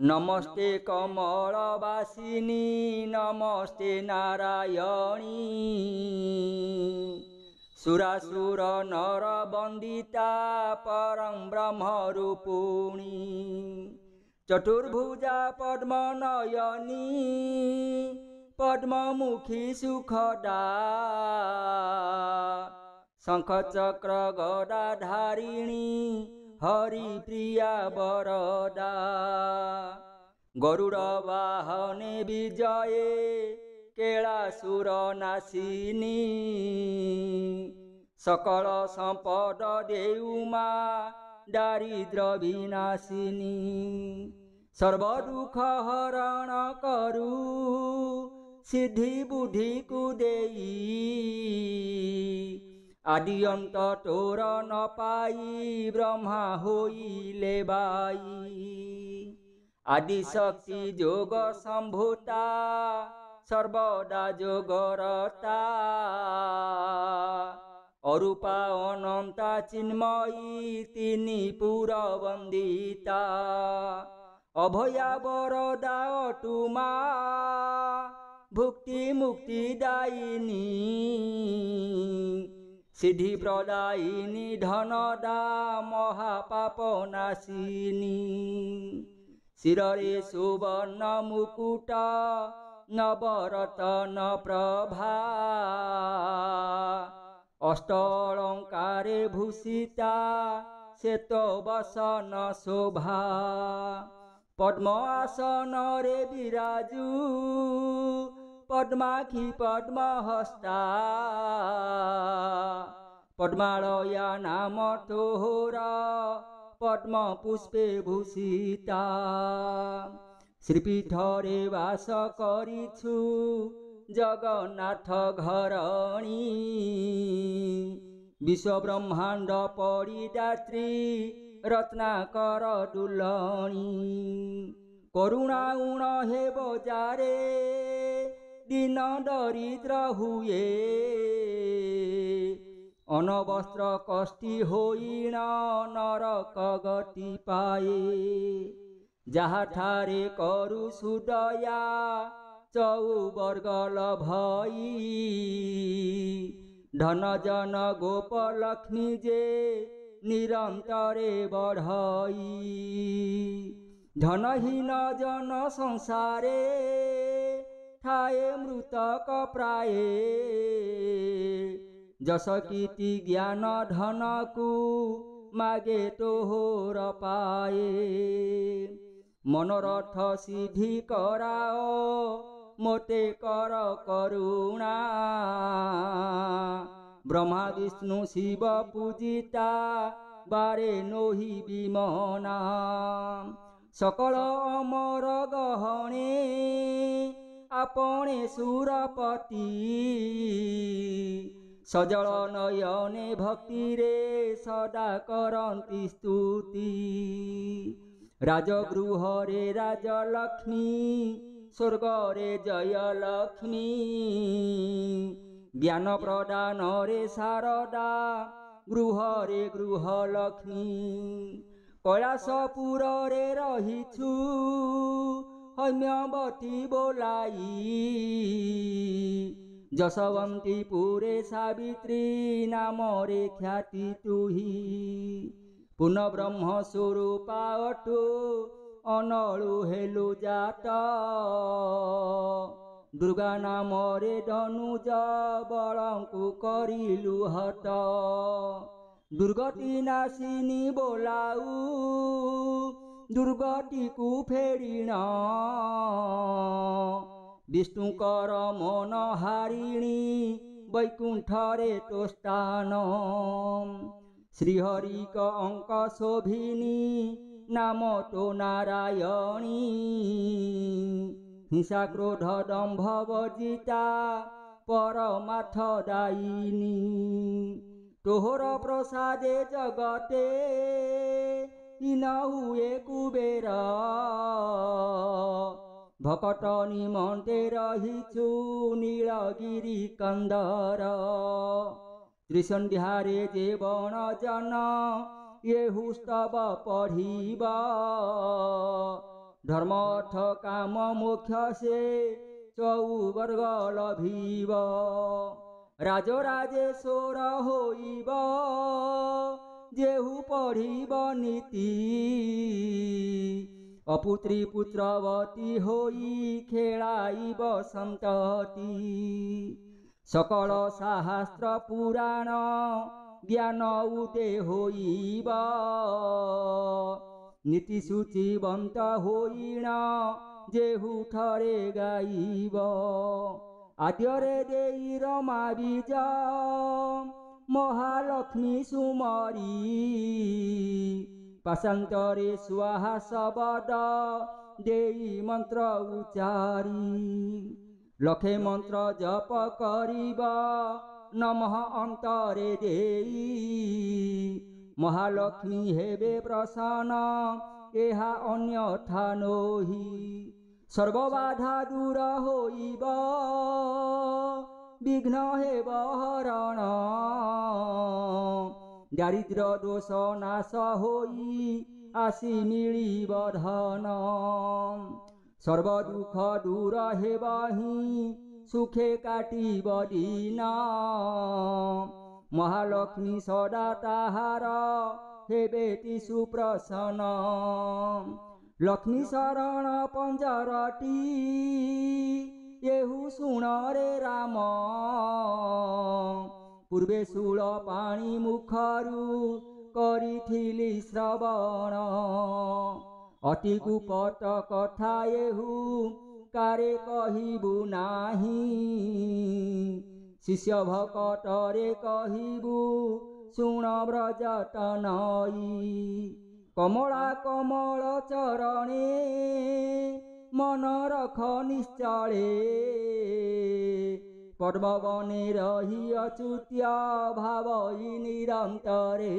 नमस्ते कमलवासिनी नमस्ते नारायणी सुरासुर नर वंदिता परं ब्रह्मरूपिणी चतुर्भुजा पद्मनयनी पद्ममुखी सुखदा शंखचक्र गदाधारिणी हरिप्रिया वरदा गरुड़ वाहने विजये कैलासुर नाशिनी सकल संपद देउमा दारिद्र विनाशिनी सर्वदुख हरण करु सिद्धि बुद्धि कुदेई आदि अंत तोर न पाई ब्रह्मा होइले बाई आदि शक्ति जोग संभूता सर्वदा जोगरता अरूपा अनंता चिन्मयी तिनी पुर वंदिता अभया वरदा अटुमा भुक्ति मुक्ति दायिनी सिद्धि प्रदायिनी धनदा महापाप नाशिनी शिररे सुवर्ण मुकुट नवरत्न प्रभा अष्टालंकारे भूषिता श्वेत वसन शोभा पद्म आसन रे विराजु पद्माखी पद्महस्ता पद्मालया नाम तोहर पद्म पुष्पे भूषिता श्रीपीठरे वास करिछु जगन्नाथ घरणी विश्व ब्रह्मांड परिदात्री रत्नाकर दुलणी करुणा उण हे बजारे दिन दरिद्र हुए अनवस्त्र कष्टी होइण नरक गति पाए जहा ठारे करु सुदया चौवर्गल भई धन जन गोप लक्ष्मी जे निरंतरे बढ़ई धनहीन जन संसारे ठाए मृतक प्राये जस कीर्ति ज्ञान धन को मागे तोहर पाए मनोरथ सिद्धि कराओ मोते कर करुणा ब्रह्मा विष्णु शिव पूजिता बारे नोहि विमना सकल अमर गहणे आपणे सुरपति सजल नयने भक्ति रे सदा करन्ति स्तुति राजगृह रे राजलक्ष्मी स्वर्ग रे जयलक्ष्मी ज्ञान प्रदान रे शारदा गृह रे गृहलक्ष्मी कैलासपुर रे रहिछु हम्यवती बोलाई जशवंतीपुरे सावित्री नाम रे ख्याति तुही पुनः ब्रह्म स्वरूपा अटु अनलु हेलु जात दुर्गा नाम रे धनुज बलंकु करिलु हत दुर्गति नाशिनी बोलाऊ दुर्गति को फेरिण विष्णुकर मन हारिणी वैकुंठरे तोस्तान श्रीहरिक अंक शोभिनी नाम तो नारायणी हिंसा क्रोध दंभ वर्जिता परमार्थ दायिनी तोहर प्रसादे जगते हीन हुए कुबेर भकट निमन्ते रहिछु नीलगिरी कंदर त्रिसंध्यारे जे बण जन ये हुस्तव पढ़िब धर्म अर्थ काम मोक्ष से चौवर्ग लभिब राजराजेश्वर होइब जेहु पढ़िब नीति अपुत्री पुत्रवती होई खेलाइब संतति सकल शास्त्र पुराण ज्ञान उदे होइब नीति सूचिवंत होइण जेहु ठरे गाइब आद्यरे देई रमा बीज महालक्ष्मी सुमरी पाशान्तरे स्वाहा शब्द देई मंत्र उच्चारी लखे मंत्र जप करिब नमः अंतरे देई महालक्ष्मी हेबे प्रसन्न एहा अन्यथा नोहि सर्वबाधा दूर होइब विघ्न हेब हरण दारिद्र दोष नाश होई आसी मिलिब धन सर्व दुख दूर हेबहि सुखे काटिब दिन महालक्ष्मी सदा ताहार हेबेति सुप्रसन्न लक्ष्मी शरण पंजरटी एहु सुण रे राम पूर्वे शूल पाणी मुखरु करिथिली श्रवण अति कुपट कथा एहु कारे कहिबु नाही शिष्य भकटरे कहिबु शुण व्रजत नई कमला कमल चरणे मन रख निश्चले पद्मवने रही अच्युत्य भावई निरंतरे।